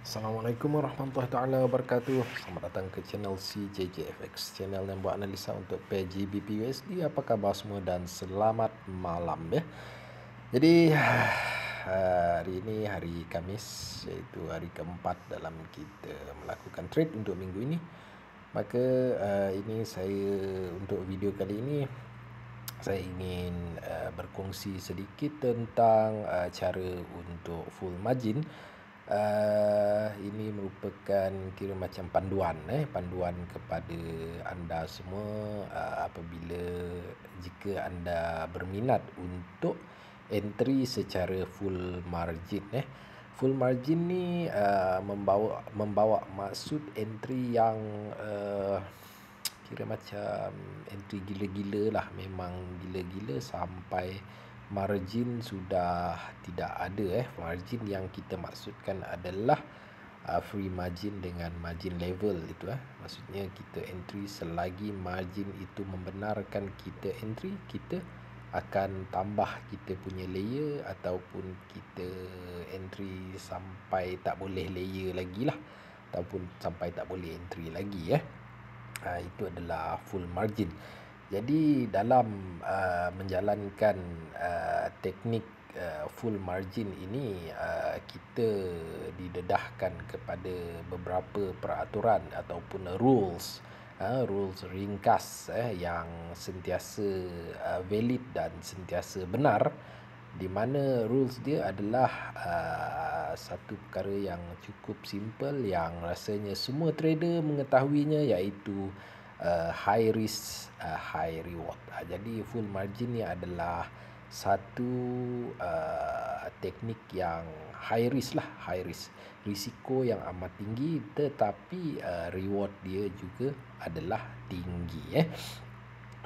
Assalamualaikum warahmatullahi taala wabarakatuh. Selamat datang ke channel CJJFX, channel yang buat analisa untuk pair GBP USD. Apa khabar semua dan selamat malam ya. Jadi hari ini hari Kamis, iaitu hari keempat dalam kita melakukan trade untuk minggu ini. Maka ini saya untuk video kali ini saya ingin berkongsi sedikit tentang cara untuk full margin. Ini merupakan kira macam panduan kepada anda semua apabila jika anda berminat untuk entry secara full margin. Full margin ni membawa maksud entry yang kira macam entry gila-gila lah, memang gila-gila sampai margin sudah tidak ada. Margin yang kita maksudkan adalah free margin dengan margin level itu. Maksudnya kita entry selagi margin itu membenarkan kita entry, kita akan tambah kita punya layer, ataupun kita entry sampai tak boleh layer lagi lah, ataupun sampai tak boleh entry lagi itu adalah full margin. Jadi dalam menjalankan teknik full margin ini, kita didedahkan kepada beberapa peraturan ataupun rules ringkas yang sentiasa valid dan sentiasa benar, di mana rules dia adalah satu perkara yang cukup simple yang rasanya semua trader mengetahuinya, iaitu high risk high reward. Jadi full margin ni adalah satu teknik yang high risk, risiko yang amat tinggi, tetapi reward dia juga adalah tinggi.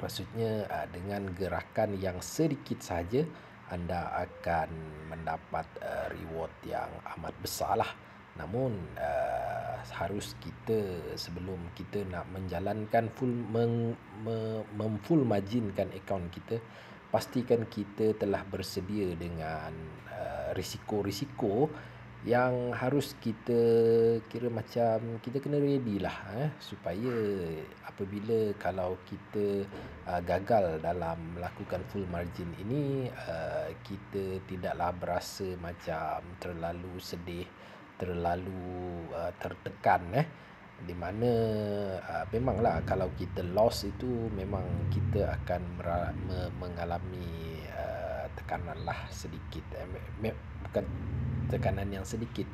Maksudnya dengan gerakan yang sedikit saja anda akan mendapat reward yang amat besar lah. Namun harus kita, sebelum kita nak menjalankan full marginkan akaun kita, pastikan kita telah bersedia dengan risiko-risiko yang harus kita kira macam kita kena ready lah, supaya apabila kalau kita gagal dalam melakukan full margin ini, kita tidaklah berasa macam terlalu sedih, terlalu tertekan, di mana memanglah kalau kita loss itu memang kita akan mengalami tekanan lah sedikit, bukan tekanan yang sedikit,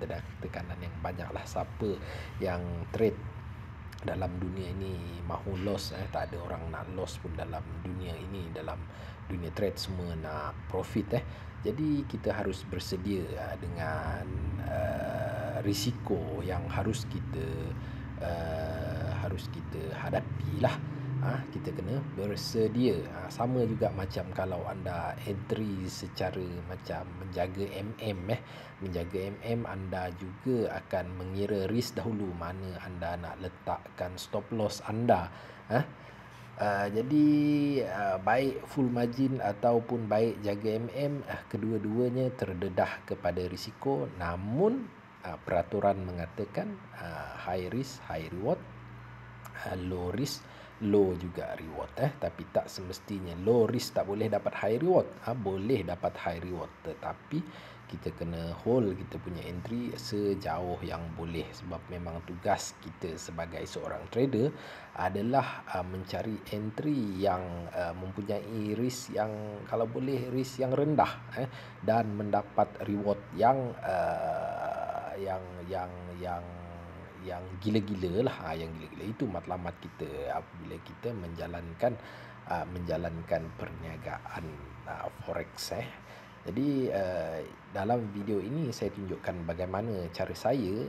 tekanan yang banyak lah. Siapa yang trade dalam dunia ini mahu loss, tak ada orang nak loss pun dalam dunia ini. Dalam dunia trade semua nak profit. Jadi kita harus bersedia dengan risiko yang harus kita hadapi lah. Kita kena bersedia. Sama juga macam kalau anda entry secara macam menjaga anda juga akan mengira risk dahulu mana anda nak letakkan stop loss anda. Jadi baik full margin ataupun baik jaga kedua-duanya terdedah kepada risiko. Namun peraturan mengatakan high risk high reward, low risk low juga reward. Tapi tak semestinya low risk tak boleh dapat high reward. Boleh dapat high reward, tetapi kita kena hold kita punya entry sejauh yang boleh. Sebab memang tugas kita sebagai seorang trader adalah mencari entry yang mempunyai risk yang, kalau boleh, risk yang rendah, dan mendapat reward yang gila-gila lah. Yang gila-gila itu matlamat kita apabila kita menjalankan perniagaan forex. Jadi dalam video ini saya tunjukkan bagaimana cara saya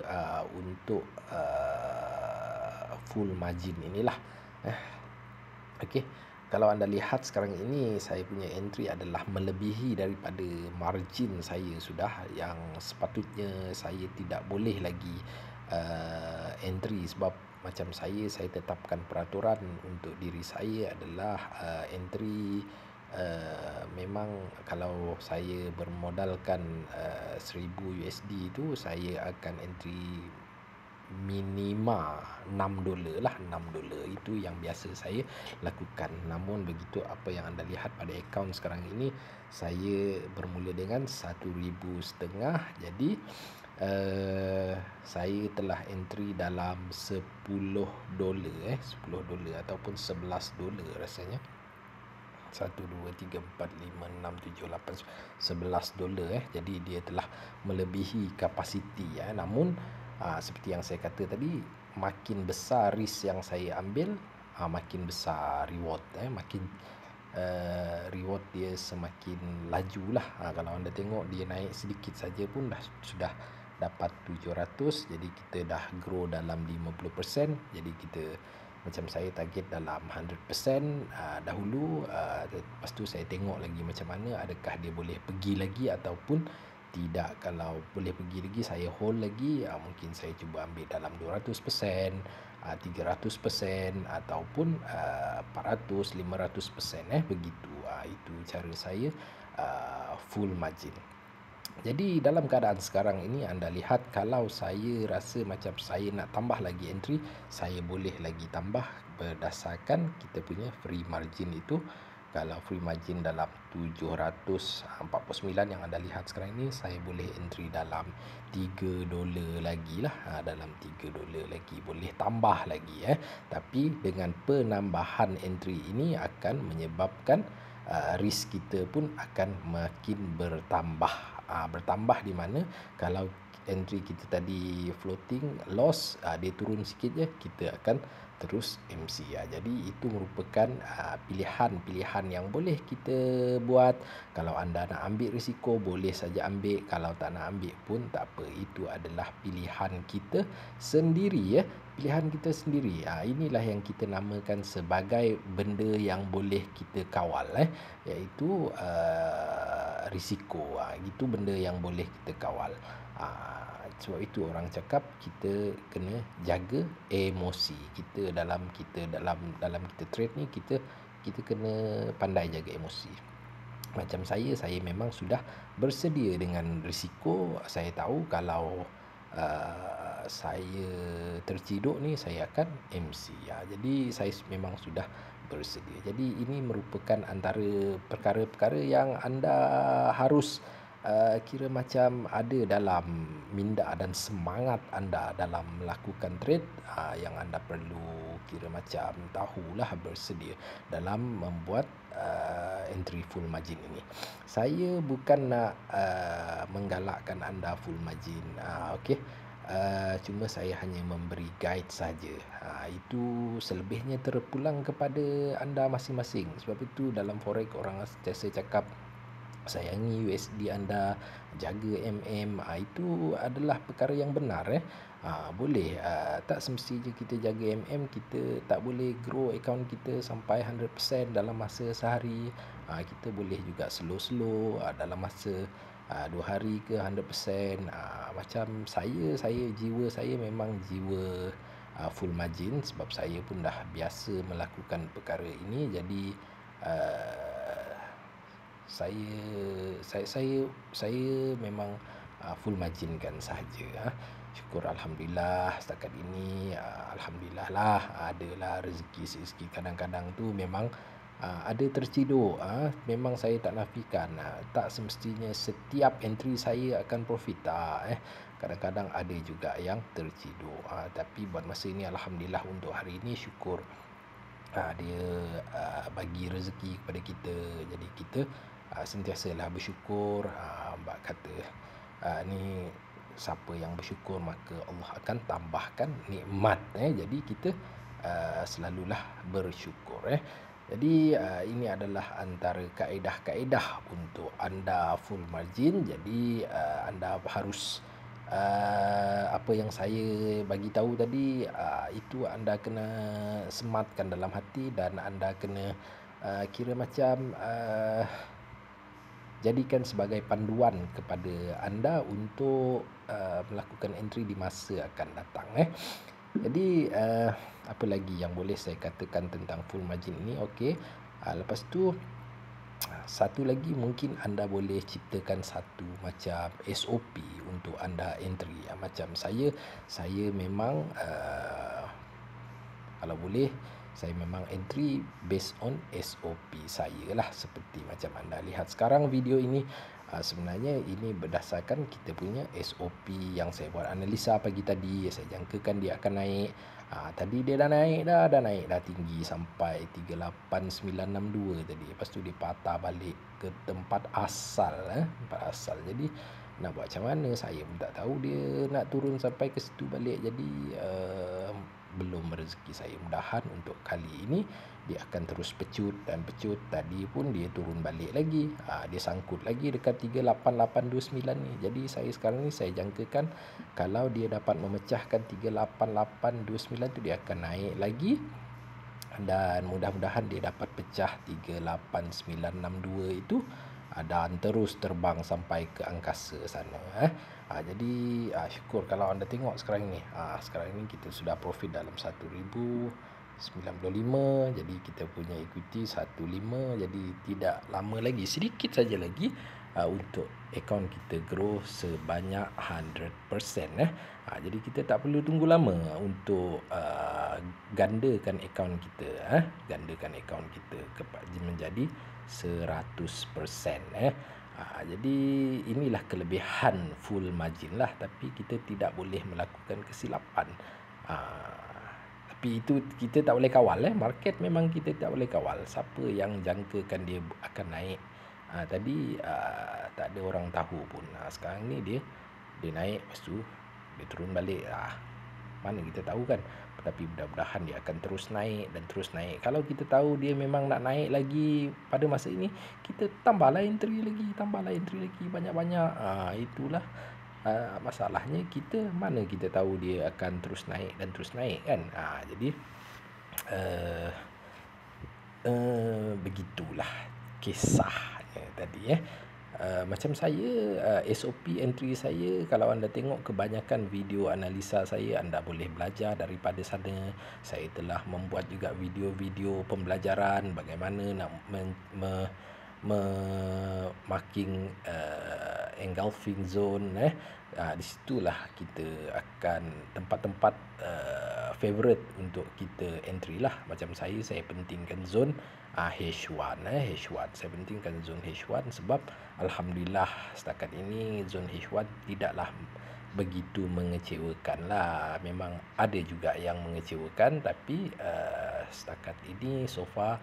untuk full margin inilah. Okey, kalau anda lihat sekarang ini, saya punya entry adalah melebihi daripada margin saya sudah, yang sepatutnya saya tidak boleh lagi entry. Sebab macam saya tetapkan peraturan untuk diri saya adalah entry memang kalau saya bermodalkan 1000 USD itu saya akan entry minima $6 lah, $6 itu yang biasa saya lakukan. Namun begitu apa yang anda lihat pada akaun sekarang ini, saya bermula dengan 1,500. Jadi saya telah entry dalam $10 $10 ataupun $11 rasanya. 1, 2, 3, 4, 5, 6, 7, 8, $11. Jadi dia telah melebihi kapasiti ya. Namun seperti yang saya kata tadi, makin besar risk yang saya ambil, makin besar reward makin reward dia semakin laju lah. Kalau anda tengok dia naik sedikit saja pun sudah dapat 700. Jadi kita dah grow dalam 50%. Jadi kita, macam saya target dalam 100% dahulu. Lepas tu saya tengok lagi macam mana, adakah dia boleh pergi lagi ataupun tidak. Kalau boleh pergi lagi, saya hold lagi. Mungkin saya cuba ambil dalam 200%, 300%, ataupun 400, 500%. Begitu. Itu cara saya full margin. Jadi dalam keadaan sekarang ini anda lihat, kalau saya rasa macam saya nak tambah lagi entry, saya boleh lagi tambah berdasarkan kita punya free margin itu. Kalau free margin dalam 749 yang anda lihat sekarang ini, saya boleh entry dalam $3 lagi lah. Dalam $3 lagi boleh tambah lagi Tapi dengan penambahan entry ini akan menyebabkan risk kita pun akan makin bertambah. Bertambah di mana kalau entry kita tadi floating loss, dia turun sikit je, kita akan terus MC. Jadi itu merupakan pilihan-pilihan yang boleh kita buat. Kalau anda nak ambil risiko, boleh saja ambil. Kalau tak nak ambil pun tak apa. Itu adalah pilihan kita sendiri Pilihan kita sendiri. Inilah yang kita namakan sebagai benda yang boleh kita kawal iaitu risiko. Itu benda yang boleh kita kawal. Sebab itu orang cakap kita kena jaga emosi kita dalam kita trade ni. Kita kena pandai jaga emosi. Macam saya memang sudah bersedia dengan risiko. Saya tahu kalau saya terciduk ni, saya akan MC. Jadi saya memang sudah bersedia. Jadi ini merupakan antara perkara-perkara yang anda harus kira macam ada dalam minda dan semangat anda dalam melakukan trade. Yang anda perlu kira macam tahulah, bersedia dalam membuat entry full margin ini. Saya bukan nak menggalakkan anda full margin. Okey. Cuma saya hanya memberi guide saja. Itu selebihnya terpulang kepada anda masing-masing. Sebab itu dalam forex orang sentiasa cakap sayangi USD anda, jaga Itu adalah perkara yang benar boleh. Tak semestinya kita jaga kita tak boleh grow account kita sampai 100% dalam masa sehari. Kita boleh juga slow-slow dalam masa 2 hari ke 100%. Macam saya jiwa saya memang jiwa full margin, sebab saya pun dah biasa melakukan perkara ini. Jadi saya memang full marginkan sahaja. Syukur alhamdulillah setakat ini. Alhamdulillah lah, adalah rezeki. Kadang-kadang tu memang ada terciduk. Memang saya tak nafikan, tak semestinya setiap entry saya akan profit. Kadang-kadang ada juga yang terciduk. Tapi buat masa ini alhamdulillah, untuk hari ini syukur dia bagi rezeki kepada kita. Jadi kita sentiasalah bersyukur. Mbak kata ni, siapa yang bersyukur maka Allah akan tambahkan nikmat. Jadi kita selalulah bersyukur. Jadi ini adalah antara kaedah-kaedah untuk anda full margin. Jadi anda harus apa yang saya bagi tahu tadi, itu anda kena sematkan dalam hati, dan anda kena kira macam jadikan sebagai panduan kepada anda untuk melakukan entry di masa akan datang. Jadi apa lagi yang boleh saya katakan tentang full margin ini? Okey. Lepas tu Satu lagi mungkin anda boleh ciptakan satu macam SOP untuk anda entry. Macam saya memang kalau boleh saya memang entry based on SOP saya lah, seperti macam anda lihat sekarang video ini. Sebenarnya ini berdasarkan kita punya SOP yang saya buat analisa pagi tadi. Saya jangkakan dia akan naik. Tadi dia dah naik dah tinggi sampai 38962 tadi. Lepas tu dia patah balik ke tempat asal, tempat asal. Jadi nak buat macam mana saya pun tak tahu, dia nak turun sampai ke situ balik. Jadi belum rezeki saya. Mudahan untuk kali ini dia akan terus pecut dan pecut. Tadi pun dia turun balik lagi. Dia sangkut lagi dekat 38829 ni. Jadi saya sekarang ni saya jangkakan kalau dia dapat memecahkan 38829 tu, dia akan naik lagi. Dan mudah-mudahan dia dapat pecah 38962 itu dan terus terbang sampai ke angkasa sana. Jadi syukur kalau anda tengok sekarang ni. Sekarang ni kita sudah profit dalam 1095. Jadi kita punya equity 15. Jadi tidak lama lagi, sedikit saja lagi untuk akaun kita grow sebanyak 100%. Jadi kita tak perlu tunggu lama untuk gandakan akaun kita. Gandakan akaun kita menjadi 100%. Jadi inilah kelebihan full margin lah. Tapi kita tidak boleh melakukan kesilapan. Tapi itu kita tak boleh kawal. Market memang kita tak boleh kawal. Siapa yang jangkakan dia akan naik tadi, tak ada orang tahu pun. Sekarang ni dia naik, lepas tu dia turun balik. Mana kita tahu kan. Tapi mudah-mudahan dia akan terus naik dan terus naik. Kalau kita tahu dia memang nak naik lagi pada masa ini, kita tambahlah entry lagi banyak-banyak. Itulah masalahnya kita. Mana kita tahu dia akan terus naik dan terus naik kan. Jadi begitulah kisahnya tadi. Macam saya, SOP entry saya, kalau anda tengok kebanyakan video analisa saya, anda boleh belajar daripada sana. Saya telah membuat juga video-video pembelajaran bagaimana nak marking engulfing zone. Di situlah kita akan tempat-tempat favorite untuk kita entry lah. Macam saya pentingkan zone H1. Saya pentingkan zone H1 sebab alhamdulillah setakat ini zone H1 tidaklah begitu mengecewakan lah. Memang ada juga yang mengecewakan, tapi setakat ini so far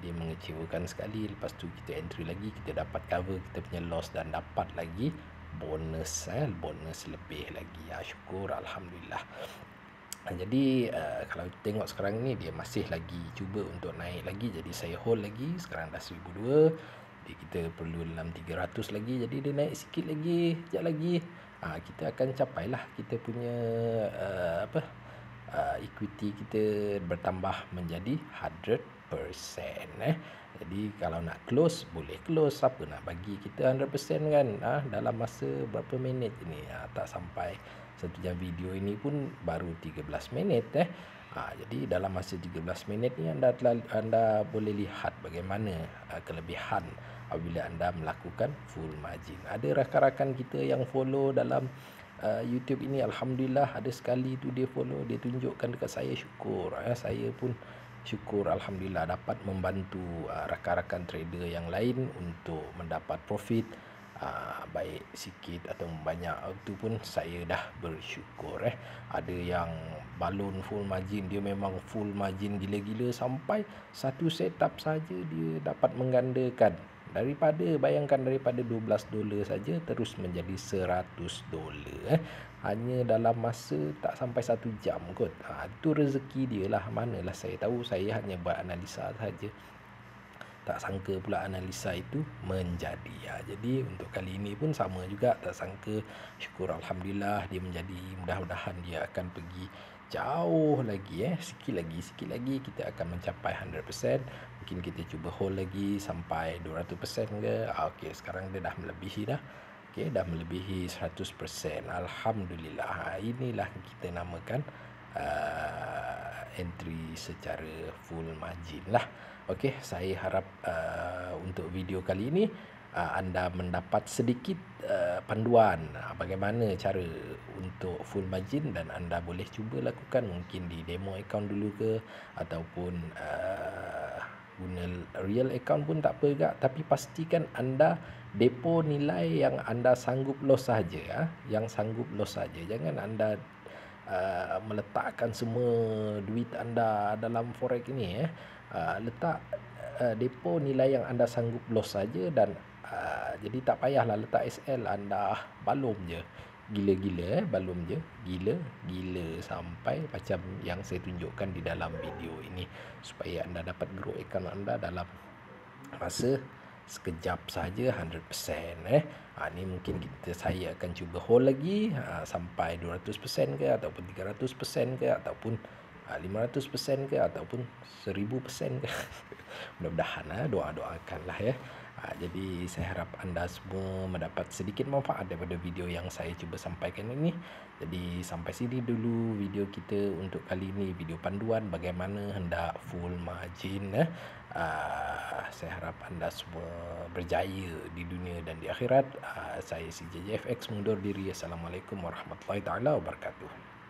dia mengecewakan sekali. Lepas tu kita entry lagi, kita dapat cover kita punya loss dan dapat lagi bonus lebih lagi. Syukur alhamdulillah. Jadi kalau tengok sekarang ni dia masih lagi cuba untuk naik lagi. Jadi saya hold lagi. Sekarang dah 1002. Jadi kita perlu dalam 300 lagi. Jadi dia naik sikit lagi, sekejap lagi kita akan capai lah kita punya equity kita bertambah menjadi 100%. Jadi kalau nak close, boleh close. Siapa nak bagi kita 100% kan. Dalam masa berapa minit ini. Tak sampai 1 jam video ini pun baru 13 minit. Jadi dalam masa 13 minit ni anda boleh lihat bagaimana kelebihan apabila anda melakukan full margin. Ada rakan-rakan kita yang follow dalam YouTube ini, alhamdulillah ada sekali tu dia follow, dia tunjukkan dekat saya. Syukur. Saya pun syukur alhamdulillah dapat membantu rakan-rakan trader yang lain untuk mendapat profit. Baik sikit atau banyak, itu pun saya dah bersyukur. Ada yang balon full margin, dia memang full margin gila-gila sampai satu setup saja dia dapat menggandakan bayangkan daripada $12 saja terus menjadi $100. Hanya dalam masa tak sampai 1 jam kot. Itu rezeki dia lah. Manalah saya tahu, saya hanya buat analisa saja. Tak sangka pula analisa itu menjadi. Jadi untuk kali ini pun sama juga, tak sangka. Syukur alhamdulillah dia menjadi. Mudah-mudahan dia akan pergi jauh lagi. Sikit lagi kita akan mencapai 100%. Mungkin kita cuba hold lagi sampai 200% ke. Okey, sekarang dia dah melebihi dah. Dah melebihi 100%. Alhamdulillah. Inilah kita namakan entry secara full margin lah. Okey, saya harap untuk video kali ini anda mendapat sedikit panduan bagaimana cara untuk full margin, dan anda boleh cuba lakukan mungkin di demo account dulu ke, ataupun guna real account pun tak apa juga, tapi pastikan anda depo nilai yang anda sanggup loss saja, yang sanggup loss saja. Jangan anda meletakkan semua duit anda dalam forex ini. Letak depo nilai yang anda sanggup loss saja, dan jadi tak payahlah letak SL, anda balum je gila-gila, balum je gila-gila sampai macam yang saya tunjukkan di dalam video ini, supaya anda dapat grow account anda dalam masa sekejap saja 100%. Ni mungkin saya akan cuba hold lagi sampai 200% ke, ataupun 300% ke, ataupun 500% ke, ataupun 1000% ke. Mudah-mudahan doa-doakanlah ya. Jadi saya harap anda semua mendapat sedikit manfaat daripada video yang saya cuba sampaikan ini. Jadi sampai sini dulu video kita untuk kali ini, video panduan bagaimana hendak full margin. Saya harap anda semua berjaya di dunia dan di akhirat. Saya CJJFX mundur diri. Assalamualaikum warahmatullahi taala wabarakatuh.